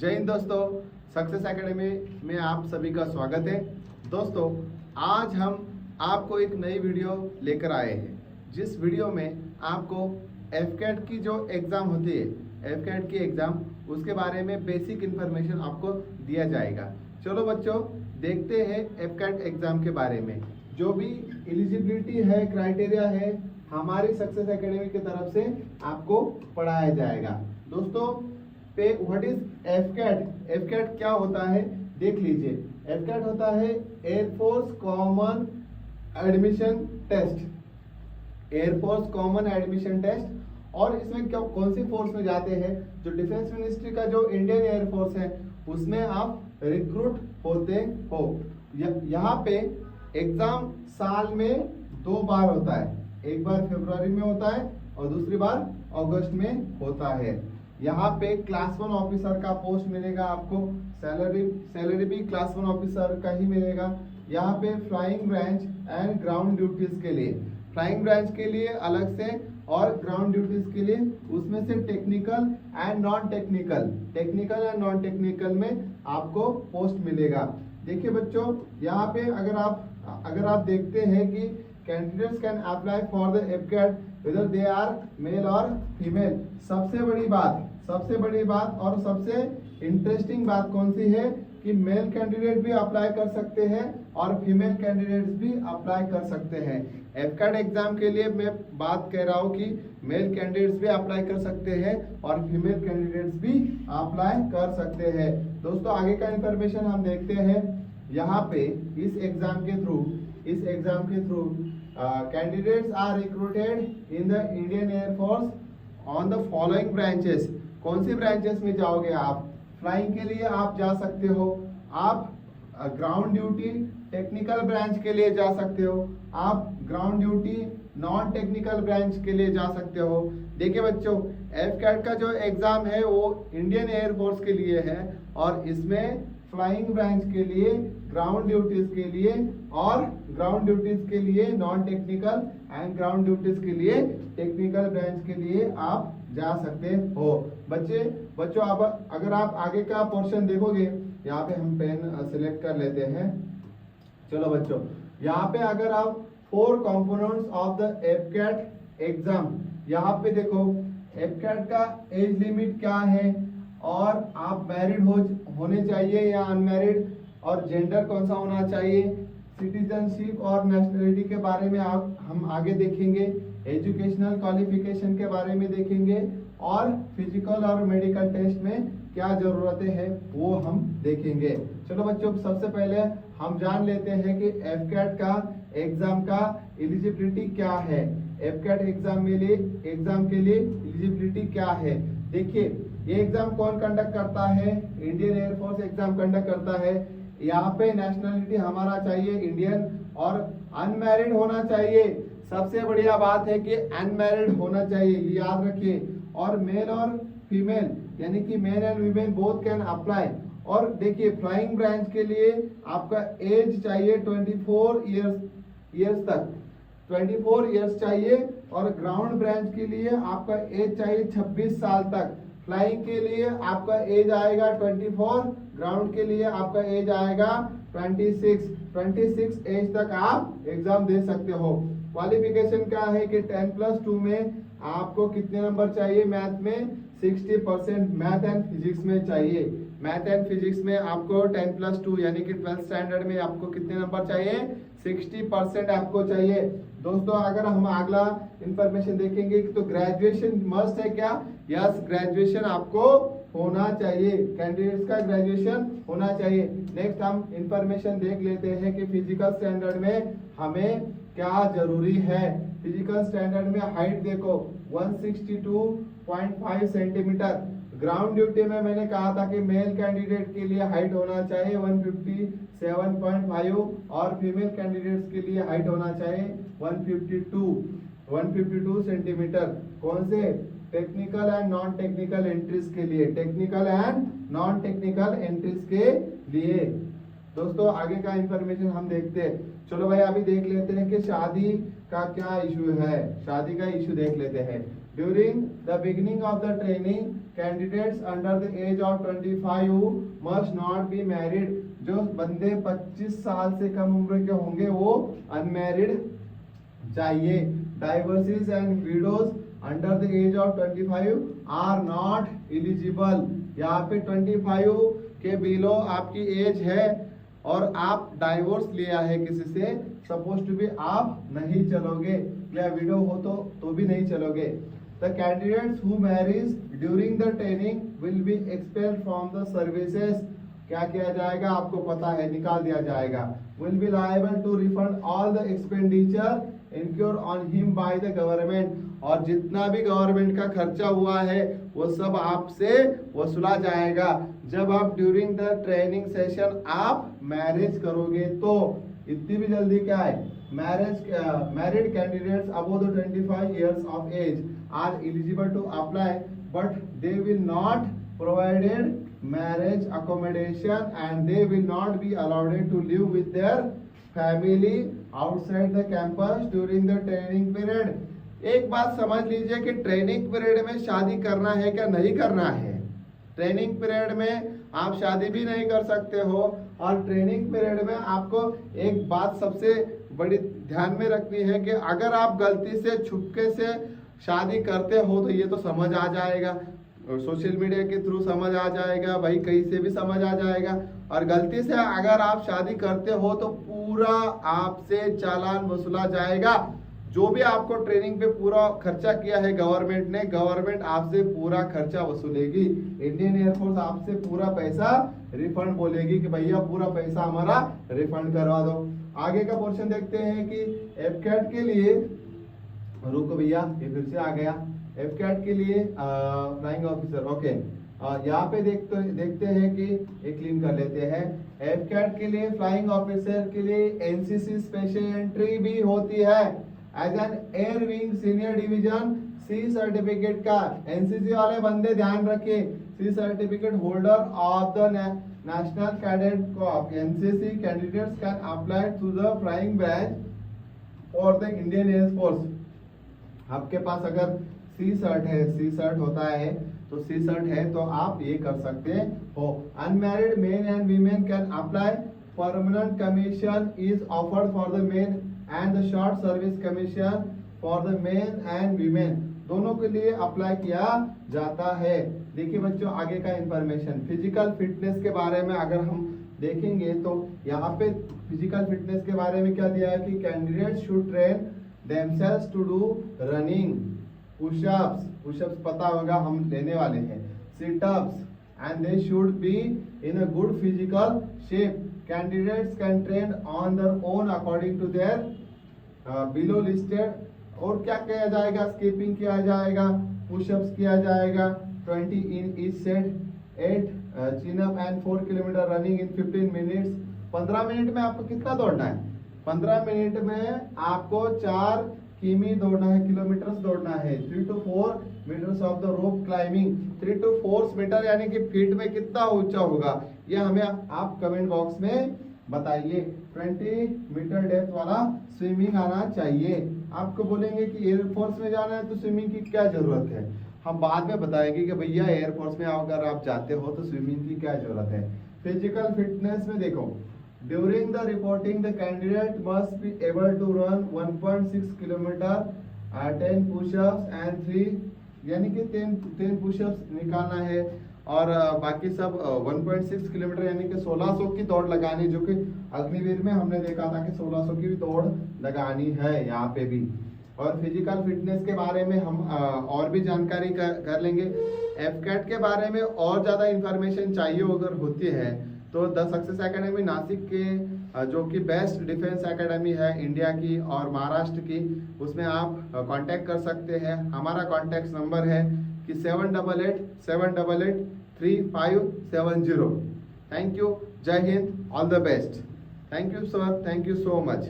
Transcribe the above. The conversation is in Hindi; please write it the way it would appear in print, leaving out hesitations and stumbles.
जय हिंद दोस्तों, सक्सेस एकेडमी में आप सभी का स्वागत है। दोस्तों, आज हम आपको एक नई वीडियो लेकर आए हैं, जिस वीडियो में आपको एफकेट की जो एग्ज़ाम होती है, एफकेट की एग्ज़ाम, उसके बारे में बेसिक इन्फॉर्मेशन आपको दिया जाएगा। चलो बच्चों, देखते हैं एफकेट एग्ज़ाम के बारे में। जो भी एलिजिबिलिटी है, क्राइटेरिया है, हमारी सक्सेस एकेडमी की तरफ से आपको पढ़ाया जाएगा। दोस्तों, पे व्हाट इज एफकेट? एफकेट क्या होता है देख लीजिए। एफकेट होता है air force common admission test. Air force common admission test. और इसमें क्या, कौन सी फोर्स में जाते हैं? जो डिफेंस मिनिस्ट्री का जो इंडियन एयरफोर्स है, उसमें आप रिक्रूट होते हो। यहाँ पे एग्जाम साल में 2 बार होता है। एक बार फरवरी में होता है और दूसरी बार अगस्त में होता है। यहाँ पे क्लास 1 ऑफिसर का पोस्ट मिलेगा आपको। सैलरी भी क्लास 1 ऑफिसर का ही मिलेगा। यहाँ पे flying branch and ground duties के लिए, फ्लाइंग ब्रांच के लिए अलग से और ग्राउंड ड्यूटीज के लिए उसमें से टेक्निकल एंड नॉन टेक्निकल में आपको पोस्ट मिलेगा। देखिए बच्चों, यहाँ पे अगर आप देखते हैं कि candidates can apply for the AFCAT whether they are male और फीमेल। सबसे बड़ी बात और सबसे इंटरेस्टिंग बात कौन सी है कि मेल कैंडिडेट भी अप्लाई कर सकते हैं और फीमेल कैंडिडेट्स भी अप्लाई कर सकते हैं। एफकेट एग्जाम के लिए मैं बात कह रहा हूँ कि मेल कैंडिडेट्स भी अप्लाई कर सकते हैं और फीमेल कैंडिडेट्स भी अप्लाई कर सकते हैं। दोस्तों, आगे का इंफॉर्मेशन हम देखते हैं। यहाँ पे इस एग्जाम के through candidates are recruited in the Indian Air Force on the following branches। कौन सी ब्रांचेस में जाओगे आप? फ्लाइंग के लिए आप जा सकते हो, आप ग्राउंड ड्यूटी टेक्निकल ब्रांच के लिए जा सकते हो, आप ground duty non technical branch के लिए जा सकते हो। देखिए बच्चों, एफकेट का जो एग्जाम है वो इंडियन एयर फोर्स के लिए है और इसमें फ्लाइंग ब्रांच के लिए, ग्राउंड ड्यूटीज के लिए और ग्राउंड ड्यूटीज के लिए non technical and ground duties के लिए टेक्निकल ब्रांच के लिए आप जा सकते हो। बच्चों अब अगर आप आगे का पोर्शन देखोगे, यहाँ पे हम पेन सिलेक्ट कर लेते हैं। चलो बच्चों, यहाँ पे अगर आप 4 कंपोनेंट्स ऑफ द एफकेट एग्जाम, यहाँ पे देखो एफकेट का एज लिमिट क्या है और आप मैरिड होने चाहिए या अनमैरिड, और जेंडर कौन सा होना चाहिए, सिटीजनशिप और नेशनलिटी के बारे में हम आगे देखेंगे, एजुकेशनल क्वालिफिकेशन के बारे में देखेंगे और फिजिकल और मेडिकल टेस्ट में क्या जरूरतें हैं वो हम देखेंगे। चलो बच्चों, सबसे पहले हम जान लेते हैं कि एफकेट का एग्जाम का एलिजिबिलिटी क्या है। एफकेट एग्जाम के लिए एलिजिबिलिटी क्या है? देखिए, ये एग्जाम कौन कंडक्ट करता है? इंडियन एयरफोर्स एग्जाम कंडक्ट करता है। यहाँ पे नेशनलिटी हमारा चाहिए इंडियन और अनमैरिड होना चाहिए। सबसे बढ़िया बात है कि अनमैरिड होना चाहिए, ये याद रखिए। और मेल और फीमेल यानी कि male and women both can apply. और देखिए, फ्लाइंग ब्रांच के लिए आपका एज चाहिए 24 ईयर्स तक, 24 ईयर्स चाहिए। और ग्राउंड ब्रांच के लिए आपका एज चाहिए 26 साल तक। फ्लाइंग के लिए आपका एज आएगा 24, ग्राउंड के लिए आपका एज आएगा 26 एज तक आप एग्जाम दे सकते हो। क्वालिफिकेशन क्या है कि 10+2 में आपको कितने नंबर चाहिए? मैथ में 60% मैथ एंड फिजिक्स में चाहिए। मैथ एंड फिजिक्स में आपको 10+2 यानी कि 12th स्टैंडर्ड में आपको कितने नंबर चाहिए? 60% आपको चाहिए। दोस्तों, अगर हम अगला इंफॉर्मेशन देखेंगे तो ग्रेजुएशन मस्ट है क्या? यस, ग्रेजुएशन आपको होना चाहिए, कैंडिडेट्स का ग्रेजुएशन होना चाहिए। नेक्स्ट हम इंफॉर्मेशन देख लेते हैं कि फिजिकल स्टैंडर्ड में हमें क्या जरूरी है। फिजिकल स्टैंडर्ड में हाइट देखो 162.5 सेंटीमीटर। ग्राउंड ड्यूटी में मैंने कहा था कि मेल कैंडिडेट के लिए हाइट होना चाहिए 157.5 और फीमेल कैंडिडेट्स के लिए हाइट होना चाहिए 152 सेंटीमीटर। कौन से? Technical and non technical entries के लिए, technical and non technical entries के लिए। दोस्तों, आगे का इंफॉर्मेशन हम देखते हैं। चलो भाई, अभी देख लेते हैं कि शादी का क्या इशू है। शादी का इशू देख लेते हैं। During the beginning of the training candidates under the age of 25 must not be married. जो बंदे 25 साल से कम उम्र के होंगे वो अनमैरिड चाहिए। Divorcees and widows under the age of 25 are not eligible. यहाँ पे 25 के बिलो आपकी एज है और आप डाइवोर्स लिया है किसी से, सपोज टू बी आप नहीं चलोगे, या विडो हो तो भी नहीं चलोगे। The candidates who marriage during the training will be expelled from the services. क्या किया जाएगा आपको पता है, निकाल दिया जाएगा। Will be liable to refund all the expenditure incurred on him by the government। और जितना भी गवर्नमेंट का खर्चा हुआ है वो सब आपसे वसूला जाएगा। जब आप ड्यूरिंग द ट्रेनिंग सेशन आप मैरिज करोगे तो इतनी भी जल्दी क्या है, married candidates above the 25 years of age are eligible to apply but they will not provided marriage accommodation and they will not be allowed to live with their family outside the campus during the training period। एक बात समझ लीजिए कि ट्रेनिंग पीरियड में शादी करना है क्या नहीं करना है। ट्रेनिंग पीरियड में आप शादी भी नहीं कर सकते हो, और ट्रेनिंग पीरियड में आपको एक बात सबसे बड़ी ध्यान में रखनी है कि अगर आप गलती से छुपके से शादी करते हो तो ये तो समझ आ जाएगा, सोशल मीडिया के थ्रू समझ आ जाएगा, भाई कहीं से भी समझ आ जाएगा। और गलती से अगर आप शादी करते हो तो पूरा आपसे चालान वसूला जाएगा। जो भी आपको ट्रेनिंग पे पूरा खर्चा किया है गवर्नमेंट ने, गवर्नमेंट आपसे पूरा खर्चा वसूलेगी। इंडियन एयरफोर्स आपसे पूरा पैसा रिफंड बोलेगी कि भैया पूरा पैसा हमारा रिफंड करवा दो। आगे का पोर्शन देखते हैं कि एफकैट के लिए, रुको भैया ये फिर से आ गया, एफकैट के लिए फ्लाइंग ऑफिसर, ओके यहाँ पे देखते हैं कि एक क्लीन कर लेते हैं। एफकैट के लिए फ्लाइंग ऑफिसर के लिए एनसीसी स्पेशल एंट्री भी होती है as an air wing senior division C certificate का। एनसीसी वाले बंदे ध्यान रखिए, C certificate holder of the national cadet corps NCC candidates can apply to the flying branch और द इंडियन एयर फोर्स। आपके पास अगर सी सर्ट है, सी सर्ट होता है तो सी सर्ट है तो आप ये कर सकते हो। Unmarried main and women can apply. Permanent commission is offered for the main and the short service commission for the main and women, दोनों के लिए अप्लाई किया जाता है। देखिए बच्चों आगे का इंफॉर्मेशन फिजिकल फिटनेस के बारे में अगर हम देखेंगे तो यहाँ पे फिजिकल फिटनेस के बारे में क्या दिया है कि candidate should train themselves to do running, pushups पता होगा हम लेने वाले हैं, situps and they should be in a good physical shape. Candidates can train on their own according to their below listed. और क्या किया जाएगा, स्कीपिंग किया जाएगा, पुशअप्स किया जाएगा 20 in each set, 8 chin up and 4 kilometre running in 15 minutes. 15 minute में आपको कितना दौड़ना है, 15 मिनट में आपको 4 किमी दौड़ना है, किलोमीटर्स दौड़ना है। 3 to 4 metres of the rope climbing, 3 to 4 metre यानी कि फीट में कितना ऊंचा होगा ये हमें आप कमेंट बॉक्स में बताइए। 20 मीटर डेप्थ वाला स्विमिंग आना चाहिए। आपको बोलेंगे कि एयरफोर्स में जाना है तो स्विमिंग की क्या जरूरत है, हम बाद में बताएंगे कि भैया एयरफोर्स में अगर आप जाते हो तो स्विमिंग की क्या जरूरत है। फिजिकल फिटनेस में देखो, during the reporting the candidate must be able to run 1.6 kilometer, 10 push-ups and 3 यानी कि 10 push-ups निकालना है, और बाकी सब 1.6 किलोमीटर यानी कि 1600 की दौड़ लगानी, जो कि अग्निवीर में हमने देखा था कि 1600 की भी दौड़ लगानी है यहाँ पे भी। और फिजिकल फिटनेस के बारे में हम और भी जानकारी कर लेंगे। एफकैट के बारे में और ज़्यादा इंफॉर्मेशन चाहिए अगर होती है तो द सक्सेस एकेडमी नासिक के जो कि बेस्ट डिफेंस एकेडमी है इंडिया की और महाराष्ट्र की, उसमें आप कांटेक्ट कर सकते हैं। हमारा कांटेक्ट नंबर है कि 7887883570। थैंक यू, जय Hind, all the best. Thank you sir, thank you so much.